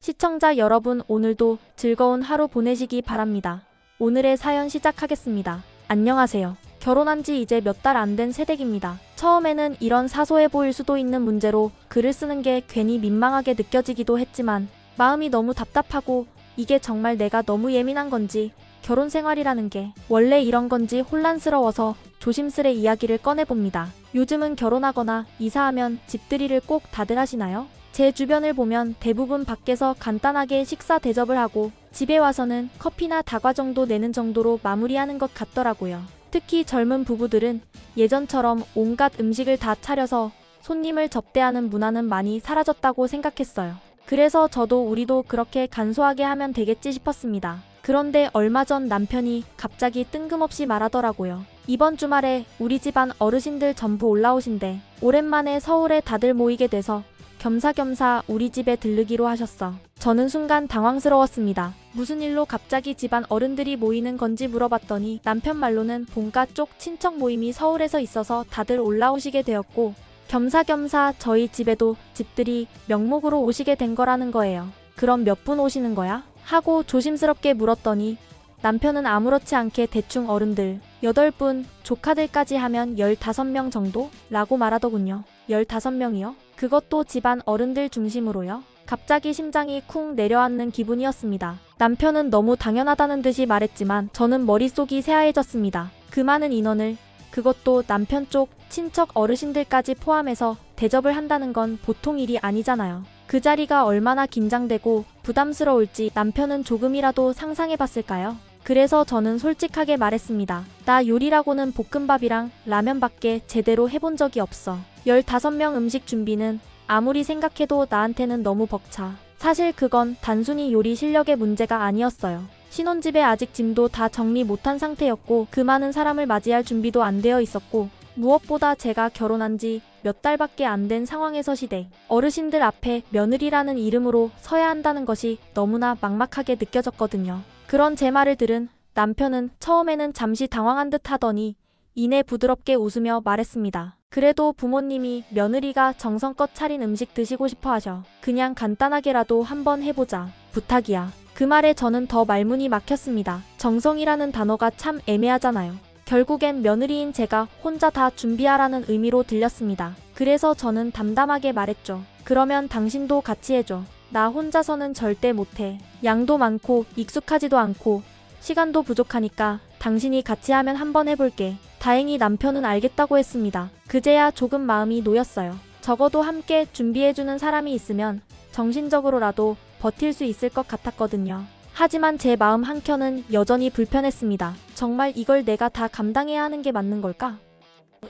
시청자 여러분, 오늘도 즐거운 하루 보내시기 바랍니다. 오늘의 사연 시작하겠습니다. 안녕하세요. 결혼한 지 이제 몇 달 안 된 새댁입니다. 처음에는 이런 사소해 보일 수도 있는 문제로 글을 쓰는 게 괜히 민망하게 느껴지기도 했지만 마음이 너무 답답하고 이게 정말 내가 너무 예민한 건지 결혼 생활이라는 게 원래 이런 건지 혼란스러워서 조심스레 이야기를 꺼내봅니다. 요즘은 결혼하거나 이사하면 집들이를 꼭 다들 하시나요? 제 주변을 보면 대부분 밖에서 간단하게 식사 대접을 하고 집에 와서는 커피나 다과 정도 내는 정도로 마무리하는 것 같더라고요. 특히 젊은 부부들은 예전처럼 온갖 음식을 다 차려서 손님을 접대하는 문화는 많이 사라졌다고 생각했어요. 그래서 저도 우리도 그렇게 간소하게 하면 되겠지 싶었습니다. 그런데 얼마 전 남편이 갑자기 뜬금없이 말하더라고요. 이번 주말에 우리 집안 어르신들 전부 올라오신대. 오랜만에 서울에 다들 모이게 돼서 겸사겸사 우리 집에 들르기로 하셨어. 저는 순간 당황스러웠습니다. 무슨 일로 갑자기 집안 어른들이 모이는 건지 물어봤더니 남편 말로는 본가 쪽 친척 모임이 서울에서 있어서 다들 올라오시게 되었고 겸사겸사 저희 집에도 집들이 명목으로 오시게 된 거라는 거예요. 그럼 몇 분 오시는 거야? 하고 조심스럽게 물었더니 남편은 아무렇지 않게 대충 어른들 8분, 조카들까지 하면 15명 정도? 라고 말하더군요. 15명이요? 그것도 집안 어른들 중심으로요? 갑자기 심장이 쿵 내려앉는 기분이었습니다. 남편은 너무 당연하다는 듯이 말했지만 저는 머릿속이 새하얘졌습니다. 그 많은 인원을, 그것도 남편 쪽 친척 어르신들까지 포함해서 대접을 한다는 건 보통 일이 아니잖아요. 그 자리가 얼마나 긴장되고 부담스러울지 남편은 조금이라도 상상해봤을까요? 그래서 저는 솔직하게 말했습니다. 나 요리라고는 볶음밥이랑 라면밖에 제대로 해본 적이 없어. 15명 음식 준비는 아무리 생각해도 나한테는 너무 벅차. 사실 그건 단순히 요리 실력의 문제가 아니었어요. 신혼집에 아직 짐도 다 정리 못한 상태였고 그 많은 사람을 맞이할 준비도 안 되어 있었고 무엇보다 제가 결혼한 지 몇 달밖에 안 된 상황에서 시댁 어르신들 앞에 며느리라는 이름으로 서야 한다는 것이 너무나 막막하게 느껴졌거든요. 그런 제 말을 들은 남편은 처음에는 잠시 당황한 듯 하더니 이내 부드럽게 웃으며 말했습니다. 그래도 부모님이 며느리가 정성껏 차린 음식 드시고 싶어 하셔. 그냥 간단하게라도 한번 해보자. 부탁이야. 그 말에 저는 더 말문이 막혔습니다. 정성이라는 단어가 참 애매하잖아요. 결국엔 며느리인 제가 혼자 다 준비하라는 의미로 들렸습니다. 그래서 저는 담담하게 말했죠. 그러면 당신도 같이 해줘. 나 혼자서는 절대 못해. 양도 많고 익숙하지도 않고 시간도 부족하니까 당신이 같이 하면 한번 해볼게. 다행히 남편은 알겠다고 했습니다. 그제야 조금 마음이 놓였어요. 적어도 함께 준비해주는 사람이 있으면 정신적으로라도 버틸 수 있을 것 같았거든요. 하지만 제 마음 한켠은 여전히 불편했습니다. 정말 이걸 내가 다 감당해야 하는 게 맞는 걸까?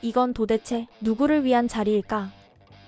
이건 도대체 누구를 위한 자리일까?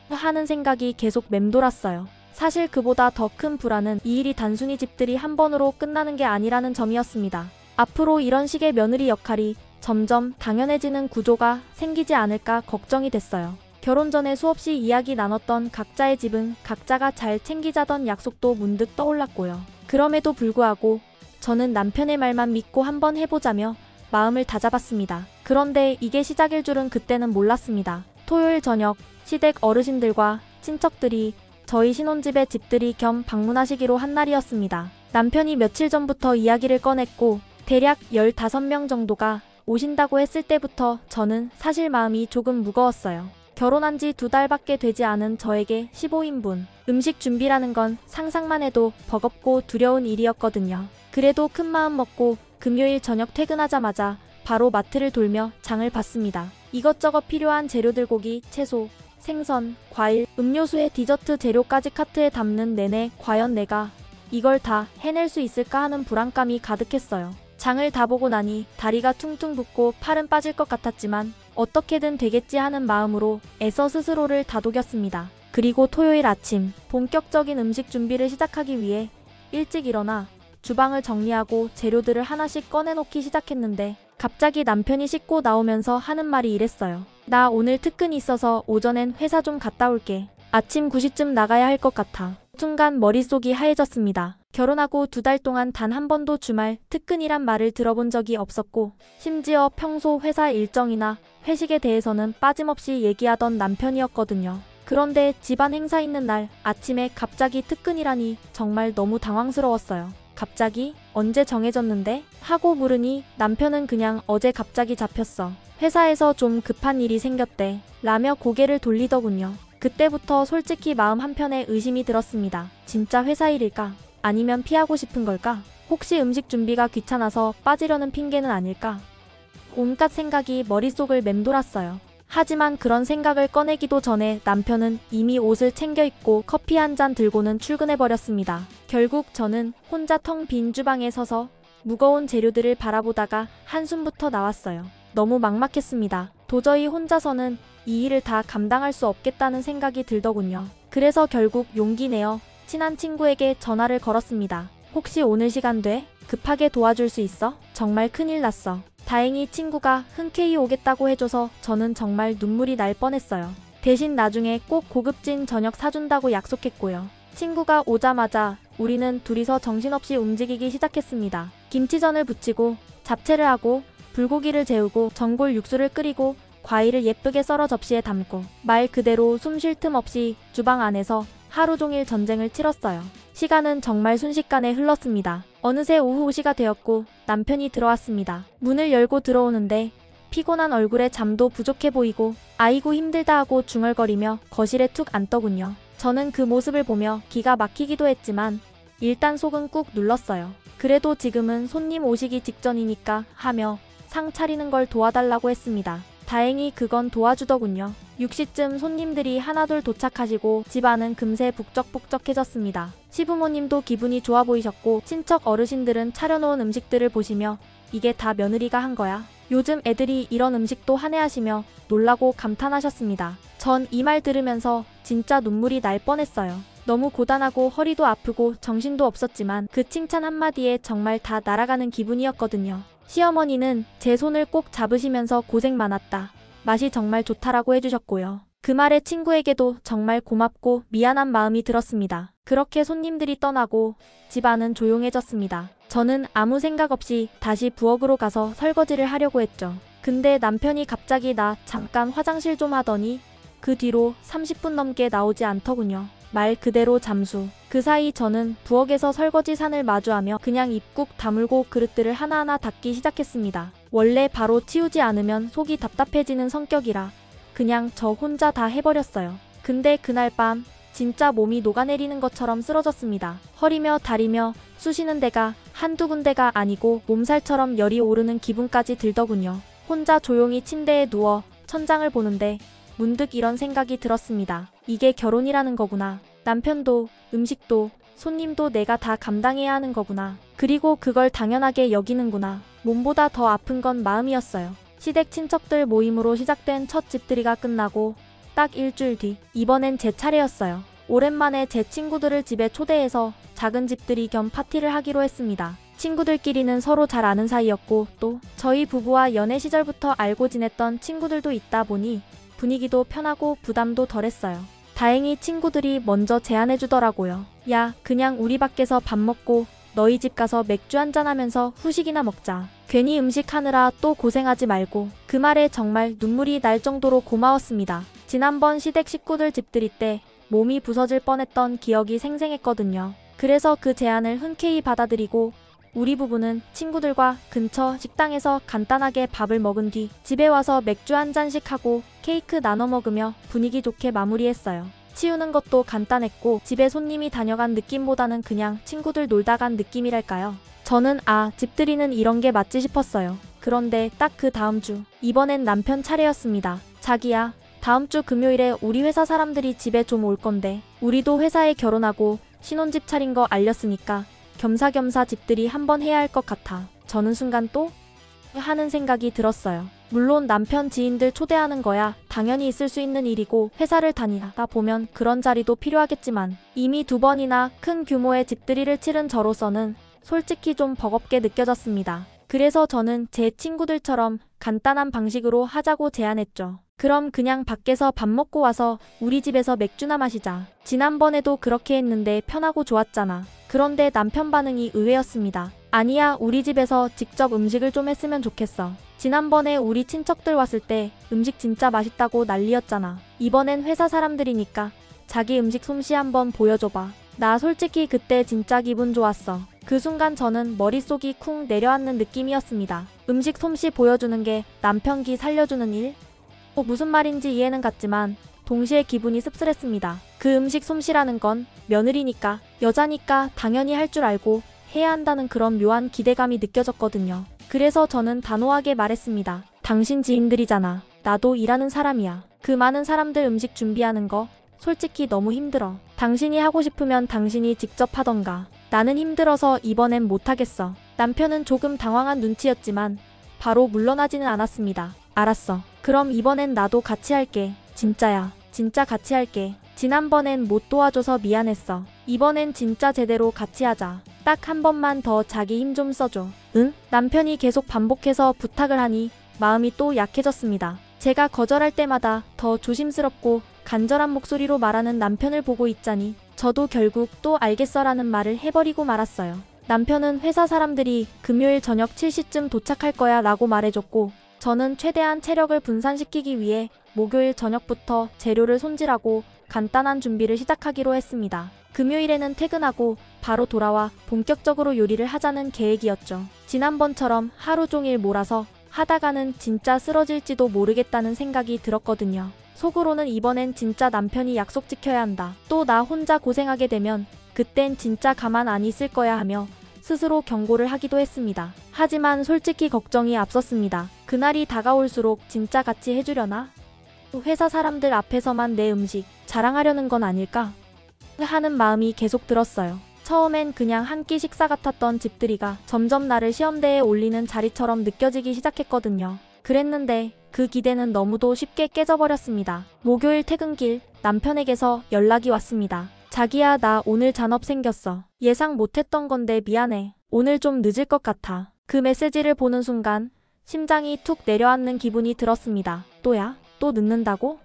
하는 생각이 계속 맴돌았어요. 사실 그보다 더 큰 불안은 이 일이 단순히 집들이 한 번으로 끝나는 게 아니라는 점이었습니다. 앞으로 이런 식의 며느리 역할이 점점 당연해지는 구조가 생기지 않을까 걱정이 됐어요. 결혼 전에 수없이 이야기 나눴던 각자의 집은 각자가 잘 챙기자던 약속도 문득 떠올랐고요. 그럼에도 불구하고 저는 남편의 말만 믿고 한번 해보자며 마음을 다잡았습니다. 그런데 이게 시작일 줄은 그때는 몰랐습니다. 토요일 저녁 시댁 어르신들과 친척들이 저희 신혼집에 집들이 겸 방문하시기로 한 날이었습니다. 남편이 며칠 전부터 이야기를 꺼냈고 대략 15명 정도가 오신다고 했을 때부터 저는 사실 마음이 조금 무거웠어요. 결혼한 지 2달밖에 되지 않은 저에게 15인분 음식 준비라는 건 상상만 해도 버겁고 두려운 일이었거든요. 그래도 큰 마음 먹고 금요일 저녁 퇴근하자마자 바로 마트를 돌며 장을 봤습니다. 이것저것 필요한 재료들 고기, 채소, 생선, 과일, 음료수에 디저트 재료까지 카트에 담는 내내 과연 내가 이걸 다 해낼 수 있을까 하는 불안감이 가득했어요. 장을 다 보고 나니 다리가 퉁퉁 붓고 팔은 빠질 것 같았지만 어떻게든 되겠지 하는 마음으로 애써 스스로를 다독였습니다. 그리고 토요일 아침 본격적인 음식 준비를 시작하기 위해 일찍 일어나 주방을 정리하고 재료들을 하나씩 꺼내놓기 시작했는데 갑자기 남편이 씻고 나오면서 하는 말이 이랬어요. 나 오늘 특근이 있어서 오전엔 회사 좀 갔다 올게. 아침 9시쯤 나가야 할 것 같아. 순간 머릿속이 하얘졌습니다. 결혼하고 2달 동안 단 한 번도 주말 특근이란 말을 들어본 적이 없었고 심지어 평소 회사 일정이나 회식에 대해서는 빠짐없이 얘기하던 남편이었거든요. 그런데 집안 행사 있는 날 아침에 갑자기 특근이라니 정말 너무 당황스러웠어요. 갑자기? 언제 정해졌는데? 하고 물으니 남편은 그냥 어제 갑자기 잡혔어. 회사에서 좀 급한 일이 생겼대. 라며 고개를 돌리더군요. 그때부터 솔직히 마음 한편에 의심이 들었습니다. 진짜 회사 일일까? 아니면 피하고 싶은 걸까? 혹시 음식 준비가 귀찮아서 빠지려는 핑계는 아닐까? 온갖 생각이 머릿속을 맴돌았어요. 하지만 그런 생각을 꺼내기도 전에 남편은 이미 옷을 챙겨 입고 커피 한 잔 들고는 출근해버렸습니다. 결국 저는 혼자 텅 빈 주방에 서서 무거운 재료들을 바라보다가 한숨부터 나왔어요. 너무 막막했습니다. 도저히 혼자서는 이 일을 다 감당할 수 없겠다는 생각이 들더군요. 그래서 결국 용기 내어 친한 친구에게 전화를 걸었습니다. 혹시 오늘 시간 돼? 급하게 도와줄 수 있어? 정말 큰일 났어. 다행히 친구가 흔쾌히 오겠다고 해줘서 저는 정말 눈물이 날 뻔했어요. 대신 나중에 꼭 고급진 저녁 사준다고 약속했고요. 친구가 오자마자 우리는 둘이서 정신없이 움직이기 시작했습니다. 김치전을 부치고 잡채를 하고 불고기를 재우고 전골 육수를 끓이고 과일을 예쁘게 썰어 접시에 담고 말 그대로 숨 쉴 틈 없이 주방 안에서 하루 종일 전쟁을 치렀어요. 시간은 정말 순식간에 흘렀습니다. 어느새 오후 5시가 되었고 남편이 들어왔습니다. 문을 열고 들어오는데 피곤한 얼굴에 잠도 부족해 보이고 아이고 힘들다 하고 중얼거리며 거실에 툭 앉더군요. 저는 그 모습을 보며 기가 막히기도 했지만 일단 속은 꾹 눌렀어요. 그래도 지금은 손님 오시기 직전이니까 하며 상 차리는 걸 도와달라고 했습니다. 다행히 그건 도와주더군요. 6시쯤 손님들이 하나둘 도착하시고 집안은 금세 북적북적해졌습니다. 시부모님도 기분이 좋아 보이셨고 친척 어르신들은 차려놓은 음식들을 보시며 이게 다 며느리가 한 거야? 요즘 애들이 이런 음식도 하네 하시며 놀라고 감탄하셨습니다. 전 이 말 들으면서 진짜 눈물이 날 뻔했어요. 너무 고단하고 허리도 아프고 정신도 없었지만 그 칭찬 한마디에 정말 다 날아가는 기분이었거든요. 시어머니는 제 손을 꼭 잡으시면서 고생 많았다. 맛이 정말 좋다라고 해주셨고요. 그 말에 친구에게도 정말 고맙고 미안한 마음이 들었습니다. 그렇게 손님들이 떠나고 집안은 조용해졌습니다. 저는 아무 생각 없이 다시 부엌으로 가서 설거지를 하려고 했죠. 근데 남편이 갑자기 나 잠깐 화장실 좀 하더니 그 뒤로 30분 넘게 나오지 않더군요. 말 그대로 잠수. 그 사이 저는 부엌에서 설거지 산을 마주하며 그냥 입 꾹 다물고 그릇들을 하나하나 닦기 시작했습니다. 원래 바로 치우지 않으면 속이 답답해지는 성격이라 그냥 저 혼자 다 해버렸어요. 근데 그날 밤 진짜 몸이 녹아내리는 것처럼 쓰러졌습니다. 허리며 다리며 쑤시는 데가 한두 군데가 아니고 몸살처럼 열이 오르는 기분까지 들더군요. 혼자 조용히 침대에 누워 천장을 보는데 문득 이런 생각이 들었습니다. 이게 결혼이라는 거구나. 남편도 음식도 손님도 내가 다 감당해야 하는 거구나. 그리고 그걸 당연하게 여기는구나. 몸보다 더 아픈 건 마음이었어요. 시댁 친척들 모임으로 시작된 첫 집들이가 끝나고 딱 일주일 뒤 이번엔 제 차례였어요. 오랜만에 제 친구들을 집에 초대해서 작은 집들이 겸 파티를 하기로 했습니다. 친구들끼리는 서로 잘 아는 사이였고 또 저희 부부와 연애 시절부터 알고 지냈던 친구들도 있다 보니 분위기도 편하고 부담도 덜했어요. 다행히 친구들이 먼저 제안해주더라고요. 야, 그냥 우리 밖에서 밥 먹고 너희 집 가서 맥주 한잔하면서 후식이나 먹자. 괜히 음식 하느라 또 고생하지 말고. 그 말에 정말 눈물이 날 정도로 고마웠습니다. 지난번 시댁 식구들 집들이 때 몸이 부서질 뻔했던 기억이 생생했거든요. 그래서 그 제안을 흔쾌히 받아들이고 우리 부부는 친구들과 근처 식당에서 간단하게 밥을 먹은 뒤 집에 와서 맥주 한 잔씩 하고 케이크 나눠 먹으며 분위기 좋게 마무리했어요. 치우는 것도 간단했고 집에 손님이 다녀간 느낌보다는 그냥 친구들 놀다 간 느낌이랄까요. 저는 집들이는 이런 게 맞지 싶었어요. 그런데 딱 그 다음 주 이번엔 남편 차례였습니다. 자기야, 다음 주 금요일에 우리 회사 사람들이 집에 좀 올 건데 우리도 회사에 결혼하고 신혼집 차린 거 알렸으니까 겸사겸사 집들이 한번 해야 할 것 같아. 저는 순간 또 하는 생각이 들었어요. 물론 남편 지인들 초대하는 거야 당연히 있을 수 있는 일이고 회사를 다니다 보면 그런 자리도 필요하겠지만 이미 2번이나 큰 규모의 집들이를 치른 저로서는 솔직히 좀 버겁게 느껴졌습니다. 그래서 저는 제 친구들처럼 간단한 방식으로 하자고 제안했죠. 그럼 그냥 밖에서 밥 먹고 와서 우리 집에서 맥주나 마시자. 지난번에도 그렇게 했는데 편하고 좋았잖아. 그런데 남편 반응이 의외였습니다. 아니야, 우리 집에서 직접 음식을 좀 했으면 좋겠어. 지난번에 우리 친척들 왔을 때 음식 진짜 맛있다고 난리였잖아. 이번엔 회사 사람들이니까 자기 음식 솜씨 한번 보여줘봐. 나 솔직히 그때 진짜 기분 좋았어. 그 순간 저는 머릿속이 쿵 내려앉는 느낌이었습니다. 음식 솜씨 보여주는 게 남편 기 살려주는 일? 무슨 말인지 이해는 갔지만 동시에 기분이 씁쓸했습니다. 그 음식 솜씨라는 건 며느리니까, 여자니까 당연히 할 줄 알고 해야 한다는 그런 묘한 기대감이 느껴졌거든요. 그래서 저는 단호하게 말했습니다. 당신 지인들이잖아. 나도 일하는 사람이야. 그 많은 사람들 음식 준비하는 거 솔직히 너무 힘들어. 당신이 하고 싶으면 당신이 직접 하던가. 나는 힘들어서 이번엔 못하겠어. 남편은 조금 당황한 눈치였지만 바로 물러나지는 않았습니다. 알았어. 그럼 이번엔 나도 같이 할게. 진짜야. 진짜 같이 할게. 지난번엔 못 도와줘서 미안했어. 이번엔 진짜 제대로 같이 하자. 딱 한 번만 더 자기 힘 좀 써줘. 응? 남편이 계속 반복해서 부탁을 하니 마음이 또 약해졌습니다. 제가 거절할 때마다 더 조심스럽고 간절한 목소리로 말하는 남편을 보고 있자니 저도 결국 또 알겠어라는 말을 해버리고 말았어요. 남편은 회사 사람들이 금요일 저녁 7시쯤 도착할 거야 라고 말해줬고, 저는 최대한 체력을 분산시키기 위해 목요일 저녁부터 재료를 손질하고 간단한 준비를 시작하기로 했습니다. 금요일에는 퇴근하고 바로 돌아와 본격적으로 요리를 하자는 계획이었죠. 지난번처럼 하루 종일 몰아서 하다가는 진짜 쓰러질지도 모르겠다는 생각이 들었거든요. 속으로는 이번엔 진짜 남편이 약속 지켜야 한다. 또 나 혼자 고생하게 되면 그땐 진짜 가만 안 있을 거야 하며 스스로 경고를 하기도 했습니다. 하지만 솔직히 걱정이 앞섰습니다. 그날이 다가올수록 진짜 같이 해주려나? 회사 사람들 앞에서만 내 음식 자랑하려는 건 아닐까? 하는 마음이 계속 들었어요. 처음엔 그냥 한 끼 식사 같았던 집들이가 점점 나를 시험대에 올리는 자리처럼 느껴지기 시작했거든요. 그랬는데 그 기대는 너무도 쉽게 깨져버렸습니다. 목요일 퇴근길 남편에게서 연락이 왔습니다. 자기야, 나 오늘 잔업 생겼어. 예상 못했던 건데 미안해. 오늘 좀 늦을 것 같아. 그 메시지를 보는 순간 심장이 툭 내려앉는 기분이 들었습니다. 또야? 또 늦는다고?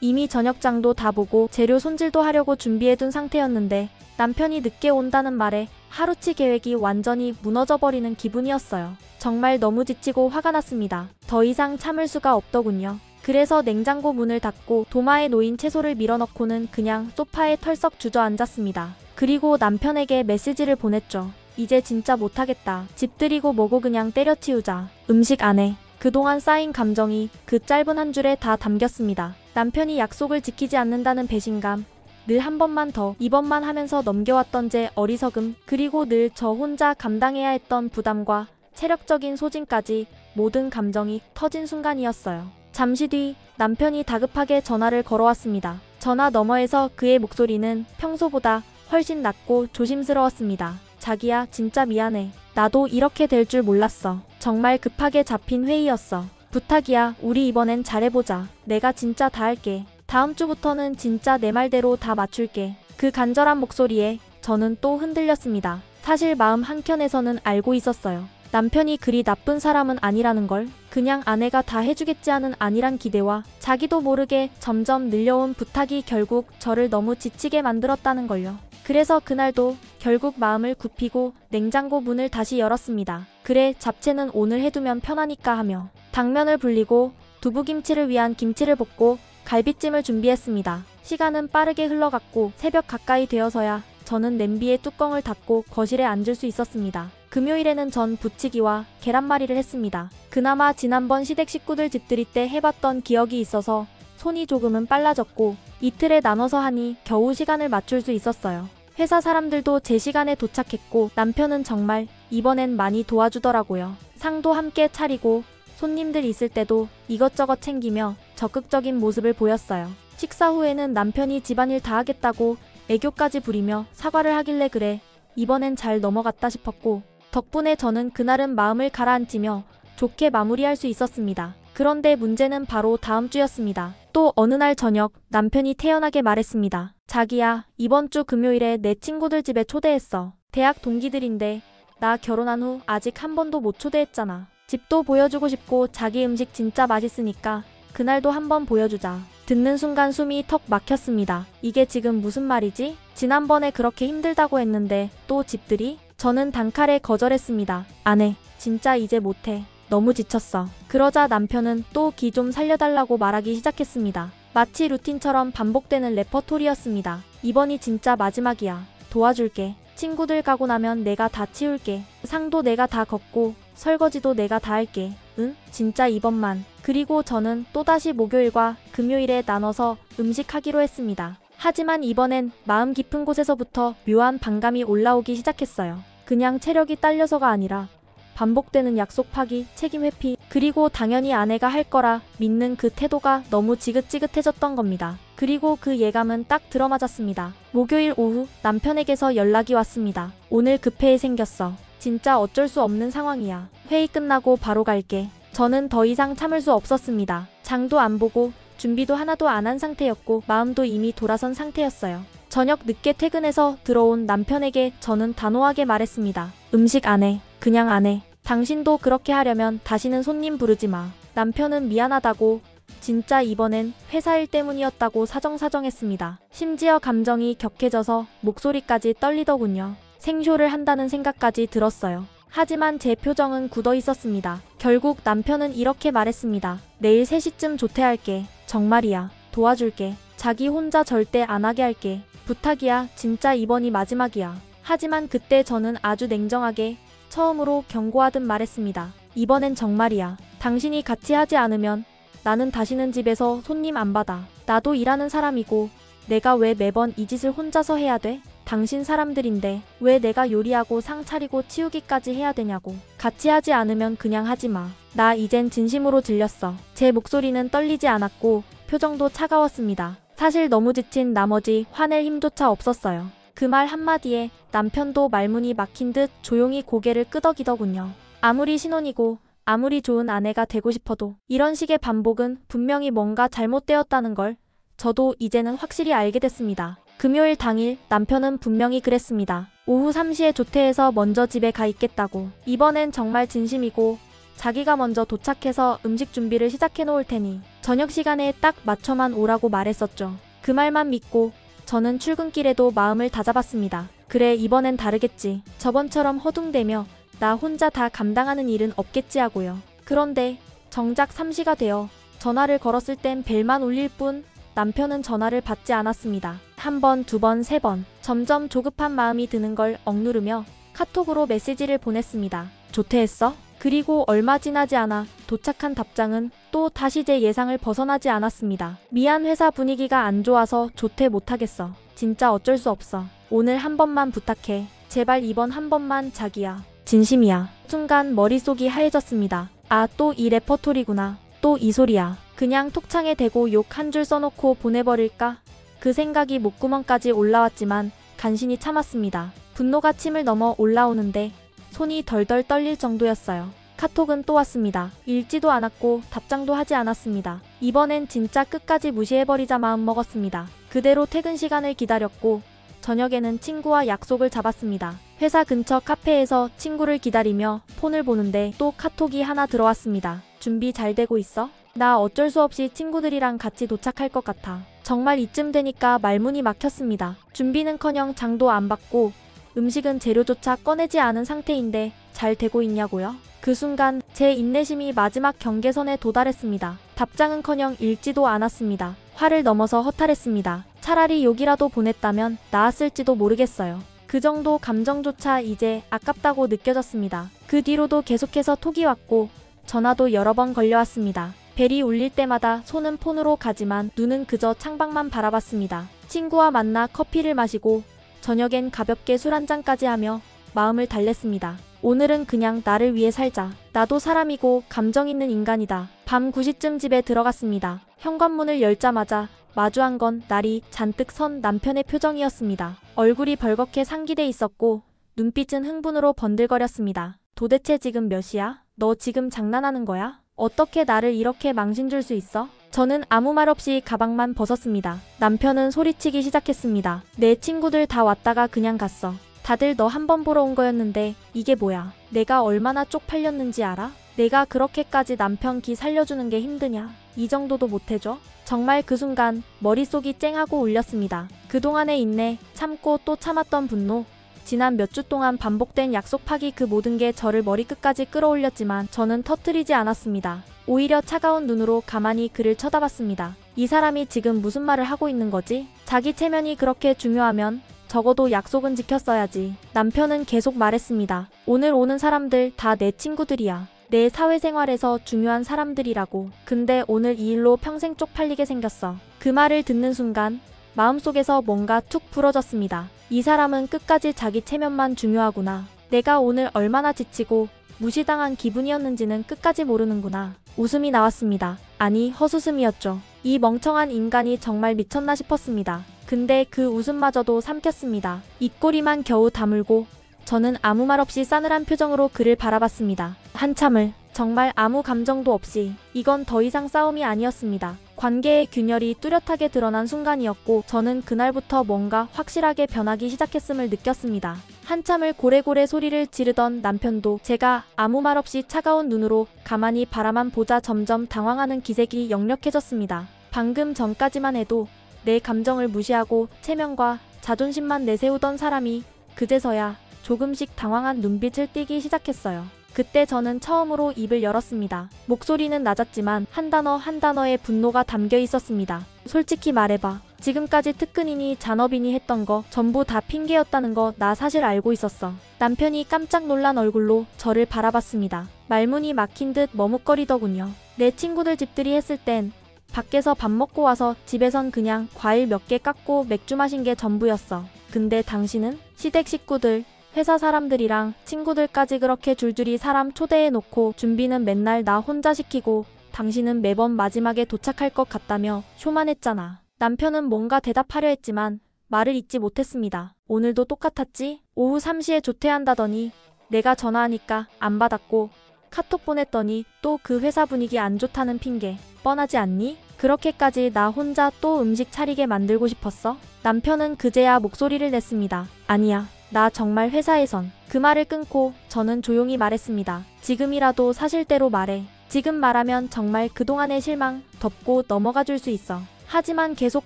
이미 저녁장도 다 보고 재료 손질도 하려고 준비해둔 상태였는데 남편이 늦게 온다는 말에 하루치 계획이 완전히 무너져버리는 기분이었어요. 정말 너무 지치고 화가 났습니다. 더 이상 참을 수가 없더군요. 그래서 냉장고 문을 닫고 도마에 놓인 채소를 밀어넣고는 그냥 소파에 털썩 주저앉았습니다. 그리고 남편에게 메시지를 보냈죠. 이제 진짜 못하겠다. 집들이고 뭐고 그냥 때려치우자. 음식 안 해. 그동안 쌓인 감정이 그 짧은 한 줄에 다 담겼습니다. 남편이 약속을 지키지 않는다는 배신감, 늘 한 번만 더, 이번만 하면서 넘겨왔던 제 어리석음, 그리고 늘 저 혼자 감당해야 했던 부담과 체력적인 소진까지 모든 감정이 터진 순간이었어요. 잠시 뒤 남편이 다급하게 전화를 걸어왔습니다. 전화 너머에서 그의 목소리는 평소보다 훨씬 낮고 조심스러웠습니다. 자기야, 진짜 미안해. 나도 이렇게 될 줄 몰랐어. 정말 급하게 잡힌 회의였어. 부탁이야, 우리 이번엔 잘해보자. 내가 진짜 다 할게. 다음 주부터는 진짜 내 말대로 다 맞출게. 그 간절한 목소리에 저는 또 흔들렸습니다. 사실 마음 한켠에서는 알고 있었어요. 남편이 그리 나쁜 사람은 아니라는 걸. 그냥 아내가 다 해주겠지 하는 안일한 기대와 자기도 모르게 점점 늘려온 부탁이 결국 저를 너무 지치게 만들었다는 걸요. 그래서 그날도 결국 마음을 굽히고 냉장고 문을 다시 열었습니다. 그래, 잡채는 오늘 해두면 편하니까 하며 당면을 불리고 두부김치를 위한 김치를 볶고 갈비찜을 준비했습니다. 시간은 빠르게 흘러갔고 새벽 가까이 되어서야 저는 냄비의 뚜껑을 닫고 거실에 앉을 수 있었습니다. 금요일에는 전 부치기와 계란말이를 했습니다. 그나마 지난번 시댁 식구들 집들이 때 해봤던 기억이 있어서 손이 조금은 빨라졌고 이틀에 나눠서 하니 겨우 시간을 맞출 수 있었어요. 회사 사람들도 제 시간에 도착했고 남편은 정말 이번엔 많이 도와주더라고요. 상도 함께 차리고 손님들 있을 때도 이것저것 챙기며 적극적인 모습을 보였어요. 식사 후에는 남편이 집안일 다 하겠다고 애교까지 부리며 사과를 하길래 그래, 이번엔 잘 넘어갔다 싶었고 덕분에 저는 그날은 마음을 가라앉히며 좋게 마무리할 수 있었습니다. 그런데 문제는 바로 다음 주였습니다. 또 어느 날 저녁 남편이 태연하게 말했습니다. 자기야, 이번 주 금요일에 내 친구들 집에 초대했어. 대학 동기들인데 나 결혼한 후 아직 한 번도 못 초대했잖아. 집도 보여주고 싶고 자기 음식 진짜 맛있으니까 그날도 한번 보여주자. 듣는 순간 숨이 턱 막혔습니다. 이게 지금 무슨 말이지? 지난번에 그렇게 힘들다고 했는데 또 집들이? 저는 단칼에 거절했습니다. 안 해. 진짜 이제 못해. 너무 지쳤어. 그러자 남편은 또 기 좀 살려달라고 말하기 시작했습니다. 마치 루틴처럼 반복되는 레퍼토리였습니다. 이번이 진짜 마지막이야. 도와줄게. 친구들 가고 나면 내가 다 치울게. 상도 내가 다 걷고 설거지도 내가 다 할게. 응? 진짜 이번만. 그리고 저는 또다시 목요일과 금요일에 나눠서 음식하기로 했습니다. 하지만 이번엔 마음 깊은 곳에서부터 묘한 반감이 올라오기 시작했어요. 그냥 체력이 딸려서가 아니라 반복되는 약속 파기, 책임 회피, 그리고 당연히 아내가 할 거라 믿는 그 태도가 너무 지긋지긋해졌던 겁니다. 그리고 그 예감은 딱 들어맞았습니다. 목요일 오후 남편에게서 연락이 왔습니다. 오늘 급회의 생겼어. 진짜 어쩔 수 없는 상황이야. 회의 끝나고 바로 갈게. 저는 더 이상 참을 수 없었습니다. 장도 안 보고 준비도 하나도 안 한 상태였고 마음도 이미 돌아선 상태였어요. 저녁 늦게 퇴근해서 들어온 남편에게 저는 단호하게 말했습니다. 음식 안 해. 그냥 안 해. 당신도 그렇게 하려면 다시는 손님 부르지 마. 남편은 미안하다고, 진짜 이번엔 회사 일 때문이었다고 사정사정했습니다. 심지어 감정이 격해져서 목소리까지 떨리더군요. 생쇼를 한다는 생각까지 들었어요. 하지만 제 표정은 굳어 있었습니다. 결국 남편은 이렇게 말했습니다. 내일 3시쯤 조퇴할게. 정말이야. 도와줄게. 자기 혼자 절대 안 하게 할게. 부탁이야. 진짜 이번이 마지막이야. 하지만 그때 저는 아주 냉정하게 처음으로 경고하듯 말했습니다. 이번엔 정말이야. 당신이 같이 하지 않으면 나는 다시는 집에서 손님 안 받아. 나도 일하는 사람이고 내가 왜 매번 이 짓을 혼자서 해야 돼? 당신 사람들인데 왜 내가 요리하고 상 차리고 치우기까지 해야 되냐고. 같이 하지 않으면 그냥 하지 마. 나 이젠 진심으로 질렸어. 제 목소리는 떨리지 않았고 표정도 차가웠습니다. 사실 너무 지친 나머지 화낼 힘조차 없었어요. 그 말 한마디에 남편도 말문이 막힌 듯 조용히 고개를 끄덕이더군요. 아무리 신혼이고 아무리 좋은 아내가 되고 싶어도 이런 식의 반복은 분명히 뭔가 잘못되었다는 걸 저도 이제는 확실히 알게 됐습니다. 금요일 당일 남편은 분명히 그랬습니다. 오후 3시에 조퇴해서 먼저 집에 가 있겠다고. 이번엔 정말 진심이고 자기가 먼저 도착해서 음식 준비를 시작해 놓을 테니 저녁 시간에 딱 맞춰만 오라고 말했었죠. 그 말만 믿고 저는 출근길에도 마음을 다잡았습니다. 그래, 이번엔 다르겠지. 저번처럼 허둥대며 나 혼자 다 감당하는 일은 없겠지 하고요. 그런데 정작 3시가 되어 전화를 걸었을 땐 벨만 울릴 뿐 남편은 전화를 받지 않았습니다. 한 번, 두 번, 세 번. 점점 조급한 마음이 드는 걸 억누르며 카톡으로 메시지를 보냈습니다. 조퇴했어? 그리고 얼마 지나지 않아 도착한 답장은 또 다시 제 예상을 벗어나지 않았습니다. 미안, 회사 분위기가 안 좋아서 조퇴 못하겠어. 진짜 어쩔 수 없어. 오늘 한 번만 부탁해. 제발 이번 한 번만 자기야. 진심이야. 순간 머릿속이 하얘졌습니다. 아, 또 이 레퍼토리구나. 또 이 소리야. 그냥 톡창에 대고 욕 한 줄 써놓고 보내버릴까? 그 생각이 목구멍까지 올라왔지만 간신히 참았습니다. 분노가 침을 넘어 올라오는데 손이 덜덜 떨릴 정도였어요. 카톡은 또 왔습니다. 읽지도 않았고 답장도 하지 않았습니다. 이번엔 진짜 끝까지 무시해버리자 마음먹었습니다. 그대로 퇴근 시간을 기다렸고 저녁에는 친구와 약속을 잡았습니다. 회사 근처 카페에서 친구를 기다리며 폰을 보는데 또 카톡이 하나 들어왔습니다. 준비 잘 되고 있어? 나 어쩔 수 없이 친구들이랑 같이 도착할 것 같아. 정말 이쯤 되니까 말문이 막혔습니다. 준비는커녕 장도 안 받고 음식은 재료조차 꺼내지 않은 상태인데 잘 되고 있냐고요? 그 순간 제 인내심이 마지막 경계선에 도달했습니다. 답장은커녕 읽지도 않았습니다. 화를 넘어서 허탈했습니다. 차라리 욕이라도 보냈다면 나았을지도 모르겠어요. 그 정도 감정조차 이제 아깝다고 느껴졌습니다. 그 뒤로도 계속해서 톡이 왔고 전화도 여러 번 걸려왔습니다. 벨이 울릴 때마다 손은 폰으로 가지만 눈은 그저 창밖만 바라봤습니다. 친구와 만나 커피를 마시고 저녁엔 가볍게 술 한잔까지 하며 마음을 달랬습니다. 오늘은 그냥 나를 위해 살자. 나도 사람이고 감정 있는 인간이다. 밤 9시쯤 집에 들어갔습니다. 현관문을 열자마자 마주한 건 날이 잔뜩 선 남편의 표정이었습니다. 얼굴이 벌겋게 상기돼 있었고 눈빛은 흥분으로 번들거렸습니다. 도대체 지금 몇 시야? 너 지금 장난하는 거야? 어떻게 나를 이렇게 망신 줄 수 있어? 저는 아무 말 없이 가방만 벗었습니다. 남편은 소리치기 시작했습니다. 내 친구들 다 왔다가 그냥 갔어. 다들 너 한 번 보러 온 거였는데 이게 뭐야? 내가 얼마나 쪽팔렸는지 알아? 내가 그렇게까지 남편 기 살려주는 게 힘드냐? 이 정도도 못해줘? 정말 그 순간 머릿속이 쨍하고 울렸습니다. 그동안의 인내, 참고 또 참았던 분노, 지난 몇 주 동안 반복된 약속 파기 그 모든 게 저를 머리끝까지 끌어올렸지만 저는 터뜨리지 않았습니다. 오히려 차가운 눈으로 가만히 그를 쳐다봤습니다. 이 사람이 지금 무슨 말을 하고 있는 거지? 자기 체면이 그렇게 중요하면 적어도 약속은 지켰어야지. 남편은 계속 말했습니다. 오늘 오는 사람들 다 내 친구들이야. 내 사회생활에서 중요한 사람들이라고. 근데 오늘 이 일로 평생 쪽팔리게 생겼어. 그 말을 듣는 순간 마음속에서 뭔가 툭 부러졌습니다. 이 사람은 끝까지 자기 체면만 중요하구나. 내가 오늘 얼마나 지치고 무시당한 기분이었는지는 끝까지 모르는구나. 웃음이 나왔습니다. 아니, 헛웃음이었죠. 이 멍청한 인간이 정말 미쳤나 싶었습니다. 근데 그 웃음마저도 삼켰습니다. 입꼬리만 겨우 다물고 저는 아무 말 없이 싸늘한 표정으로 그를 바라봤습니다. 한참을 정말 아무 감정도 없이. 이건 더 이상 싸움이 아니었습니다. 관계의 균열이 뚜렷하게 드러난 순간이었고 저는 그날부터 뭔가 확실하게 변하기 시작했음을 느꼈습니다. 한참을 고래고래 소리를 지르던 남편도 제가 아무 말 없이 차가운 눈으로 가만히 바라만 보자 점점 당황하는 기색이 역력해졌습니다. 방금 전까지만 해도 내 감정을 무시하고 체면과 자존심만 내세우던 사람이 그제서야 조금씩 당황한 눈빛을 띠기 시작했어요. 그때 저는 처음으로 입을 열었습니다. 목소리는 낮았지만 한 단어 한 단어에 분노가 담겨 있었습니다. 솔직히 말해봐. 지금까지 특근이니 잔업이니 했던 거 전부 다 핑계였다는 거 나 사실 알고 있었어. 남편이 깜짝 놀란 얼굴로 저를 바라봤습니다. 말문이 막힌 듯 머뭇거리더군요. 내 친구들 집들이 했을 땐 밖에서 밥 먹고 와서 집에선 그냥 과일 몇 개 깎고 맥주 마신 게 전부였어. 근데 당신은? 시댁 식구들, 회사 사람들이랑 친구들까지 그렇게 줄줄이 사람 초대해놓고 준비는 맨날 나 혼자 시키고 당신은 매번 마지막에 도착할 것 같다며 쇼만했잖아. 남편은 뭔가 대답하려 했지만 말을 잇지 못했습니다. 오늘도 똑같았지? 오후 3시에 조퇴한다더니 내가 전화하니까 안 받았고 카톡 보냈더니 또 그 회사 분위기 안 좋다는 핑계. 뻔하지 않니? 그렇게까지 나 혼자 또 음식 차리게 만들고 싶었어? 남편은 그제야 목소리를 냈습니다. 아니야. 나 정말 회사에선. 그 말을 끊고 저는 조용히 말했습니다. 지금이라도 사실대로 말해. 지금 말하면 정말 그동안의 실망 덮고 넘어가 줄 수 있어. 하지만 계속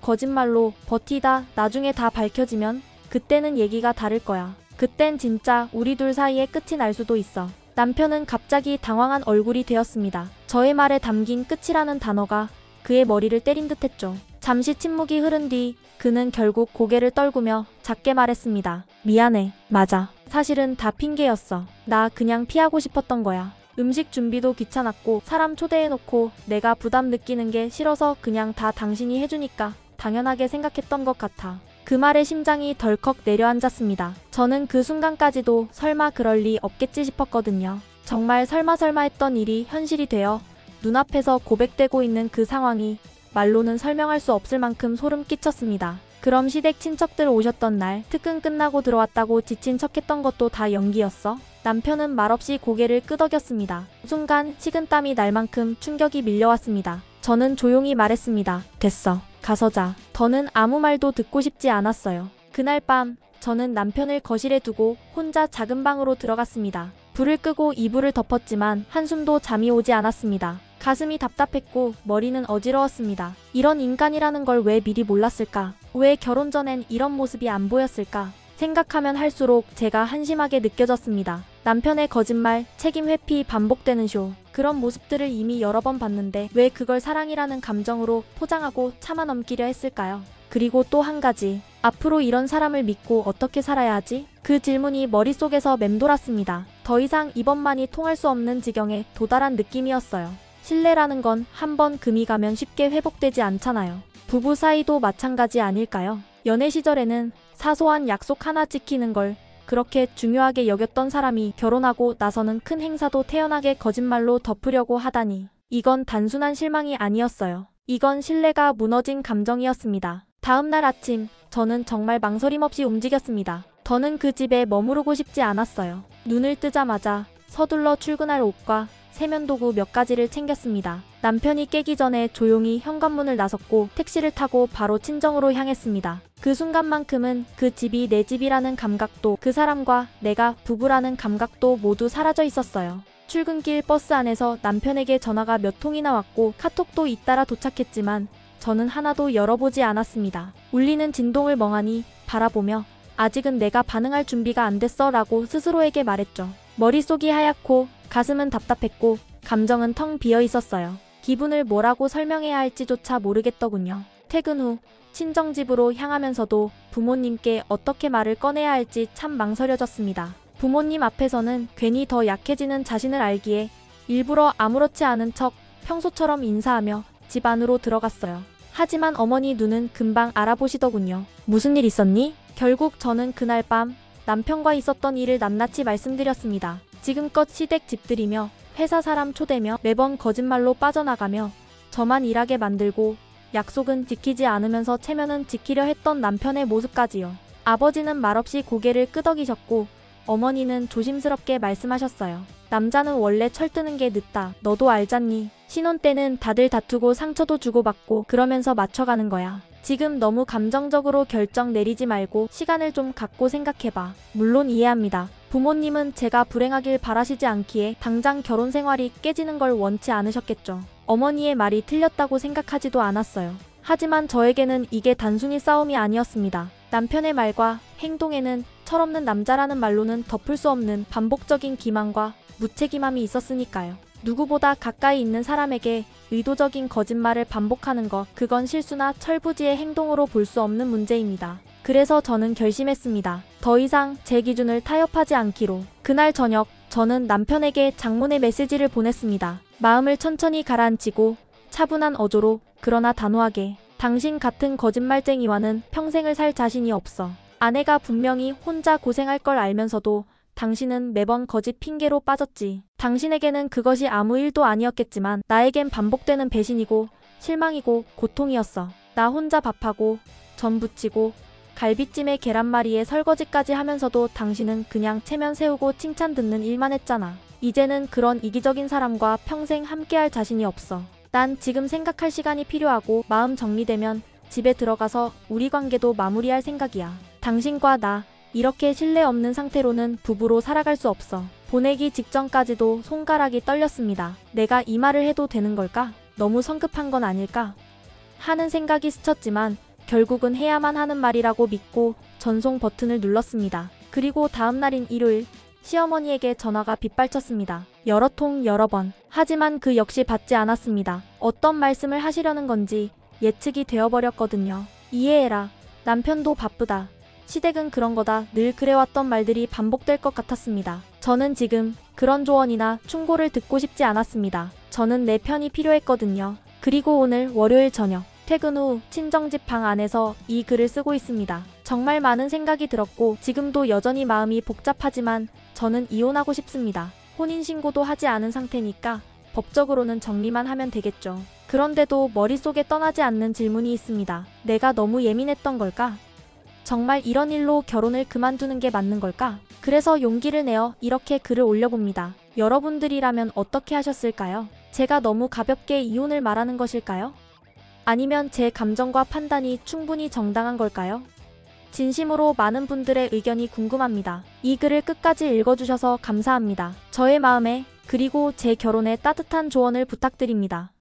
거짓말로 버티다 나중에 다 밝혀지면 그때는 얘기가 다를 거야. 그땐 진짜 우리 둘 사이에 끝이 날 수도 있어. 남편은 갑자기 당황한 얼굴이 되었습니다. 저의 말에 담긴 끝이라는 단어가 그의 머리를 때린 듯했죠. 잠시 침묵이 흐른 뒤 그는 결국 고개를 떨구며 작게 말했습니다. 미안해. 맞아. 사실은 다 핑계였어. 나 그냥 피하고 싶었던 거야. 음식 준비도 귀찮았고 사람 초대해놓고 내가 부담 느끼는 게 싫어서 그냥 다 당신이 해주니까 당연하게 생각했던 것 같아. 그 말에 심장이 덜컥 내려앉았습니다. 저는 그 순간까지도 설마 그럴 리 없겠지 싶었거든요. 정말 설마 했던 일이 현실이 되어 눈앞에서 고백되고 있는 그 상황이 말로는 설명할 수 없을 만큼 소름 끼쳤습니다. 그럼 시댁 친척들 오셨던 날 특근 끝나고 들어왔다고 지친 척했던 것도 다 연기였어? 남편은 말없이 고개를 끄덕였습니다. 순간 식은땀이 날 만큼 충격이 밀려왔습니다. 저는 조용히 말했습니다. 됐어. 가서 자. 더는 아무 말도 듣고 싶지 않았어요. 그날 밤 저는 남편을 거실에 두고 혼자 작은 방으로 들어갔습니다. 불을 끄고 이불을 덮었지만 한숨도 잠이 오지 않았습니다. 가슴이 답답했고 머리는 어지러웠습니다. 이런 인간이라는 걸 왜 미리 몰랐을까? 왜 결혼 전엔 이런 모습이 안 보였을까? 생각하면 할수록 제가 한심하게 느껴졌습니다. 남편의 거짓말, 책임 회피 반복되는 쇼. 그런 모습들을 이미 여러 번 봤는데 왜 그걸 사랑이라는 감정으로 포장하고 참아 넘기려 했을까요? 그리고 또 한 가지. 앞으로 이런 사람을 믿고 어떻게 살아야 하지? 그 질문이 머릿속에서 맴돌았습니다. 더 이상 이번만이 통할 수 없는 지경에 도달한 느낌이었어요. 신뢰라는 건 한 번 금이 가면 쉽게 회복되지 않잖아요. 부부 사이도 마찬가지 아닐까요? 연애 시절에는 사소한 약속 하나 지키는 걸 그렇게 중요하게 여겼던 사람이 결혼하고 나서는 큰 행사도 태연하게 거짓말로 덮으려고 하다니. 이건 단순한 실망이 아니었어요. 이건 신뢰가 무너진 감정이었습니다. 다음 날 아침, 저는 정말 망설임 없이 움직였습니다. 더는 그 집에 머무르고 싶지 않았어요. 눈을 뜨자마자 서둘러 출근할 옷과 세면도구 몇 가지를 챙겼습니다. 남편이 깨기 전에 조용히 현관문을 나섰고 택시를 타고 바로 친정으로 향했습니다. 그 순간만큼은 그 집이 내 집이라는 감각도 그 사람과 내가 부부라는 감각도 모두 사라져 있었어요. 출근길 버스 안에서 남편에게 전화가 몇 통이나 왔고 카톡도 잇따라 도착했지만 저는 하나도 열어보지 않았습니다. 울리는 진동을 멍하니 바라보며 아직은 내가 반응할 준비가 안 됐어 라고 스스로에게 말했죠. 머릿속이 하얗고 가슴은 답답했고 감정은 텅 비어 있었어요. 기분을 뭐라고 설명해야 할지조차 모르겠더군요. 퇴근 후 친정집으로 향하면서도 부모님께 어떻게 말을 꺼내야 할지 참 망설여졌습니다. 부모님 앞에서는 괜히 더 약해지는 자신을 알기에 일부러 아무렇지 않은 척 평소처럼 인사하며 집 안으로 들어갔어요. 하지만 어머니 눈은 금방 알아보시더군요. 무슨 일 있었니? 결국 저는 그날 밤 남편과 있었던 일을 낱낱이 말씀드렸습니다. 지금껏 시댁 집들이며 회사 사람 초대며 매번 거짓말로 빠져나가며 저만 일하게 만들고 약속은 지키지 않으면서 체면은 지키려 했던 남편의 모습까지요. 아버지는 말없이 고개를 끄덕이셨고 어머니는 조심스럽게 말씀하셨어요. 남자는 원래 철드는 게 늦다. 너도 알잖니? 신혼 때는 다들 다투고 상처도 주고받고 그러면서 맞춰가는 거야. 지금 너무 감정적으로 결정 내리지 말고 시간을 좀 갖고 생각해봐. 물론 이해합니다. 부모님은 제가 불행하길 바라시지 않기에 당장 결혼 생활이 깨지는 걸 원치 않으셨겠죠. 어머니의 말이 틀렸다고 생각하지도 않았어요. 하지만 저에게는 이게 단순히 싸움이 아니었습니다. 남편의 말과 행동에는 철없는 남자라는 말로는 덮을 수 없는 반복적인 기만과 무책임함이 있었으니까요. 누구보다 가까이 있는 사람에게 의도적인 거짓말을 반복하는 것, 그건 실수나 철부지의 행동으로 볼 수 없는 문제입니다. 그래서 저는 결심했습니다. 더 이상 제 기준을 타협하지 않기로. 그날 저녁 저는 남편에게 장문의 메시지를 보냈습니다. 마음을 천천히 가라앉히고 차분한 어조로 그러나 단호하게. 당신 같은 거짓말쟁이와는 평생을 살 자신이 없어. 아내가 분명히 혼자 고생할 걸 알면서도 당신은 매번 거짓 핑계로 빠졌지. 당신에게는 그것이 아무 일도 아니었겠지만 나에겐 반복되는 배신이고 실망이고 고통이었어. 나 혼자 밥하고 전 부치고 갈비찜에 계란말이에 설거지까지 하면서도 당신은 그냥 체면 세우고 칭찬 듣는 일만 했잖아. 이제는 그런 이기적인 사람과 평생 함께할 자신이 없어. 난 지금 생각할 시간이 필요하고 마음 정리되면 집에 들어가서 우리 관계도 마무리할 생각이야. 당신과 나 이렇게 신뢰 없는 상태로는 부부로 살아갈 수 없어. 보내기 직전까지도 손가락이 떨렸습니다. 내가 이 말을 해도 되는 걸까? 너무 성급한 건 아닐까? 하는 생각이 스쳤지만 결국은 해야만 하는 말이라고 믿고 전송 버튼을 눌렀습니다. 그리고 다음 날인 일요일 시어머니에게 전화가 빗발쳤습니다. 여러 통 여러 번. 하지만 그 역시 받지 않았습니다. 어떤 말씀을 하시려는 건지 예측이 되어버렸거든요. 이해해라. 남편도 바쁘다. 시댁은 그런 거다. 늘 그래왔던 말들이 반복될 것 같았습니다. 저는 지금 그런 조언이나 충고를 듣고 싶지 않았습니다. 저는 내 편이 필요했거든요. 그리고 오늘 월요일 저녁 퇴근 후 친정집 방 안에서 이 글을 쓰고 있습니다. 정말 많은 생각이 들었고 지금도 여전히 마음이 복잡하지만 저는 이혼하고 싶습니다. 혼인신고도 하지 않은 상태니까 법적으로는 정리만 하면 되겠죠. 그런데도 머릿속에 떠나지 않는 질문이 있습니다. 내가 너무 예민했던 걸까? 정말 이런 일로 결혼을 그만두는 게 맞는 걸까? 그래서 용기를 내어 이렇게 글을 올려봅니다. 여러분들이라면 어떻게 하셨을까요? 제가 너무 가볍게 이혼을 말하는 것일까요? 아니면 제 감정과 판단이 충분히 정당한 걸까요? 진심으로 많은 분들의 의견이 궁금합니다. 이 글을 끝까지 읽어주셔서 감사합니다. 저의 마음에 그리고 제 결혼에 따뜻한 조언을 부탁드립니다.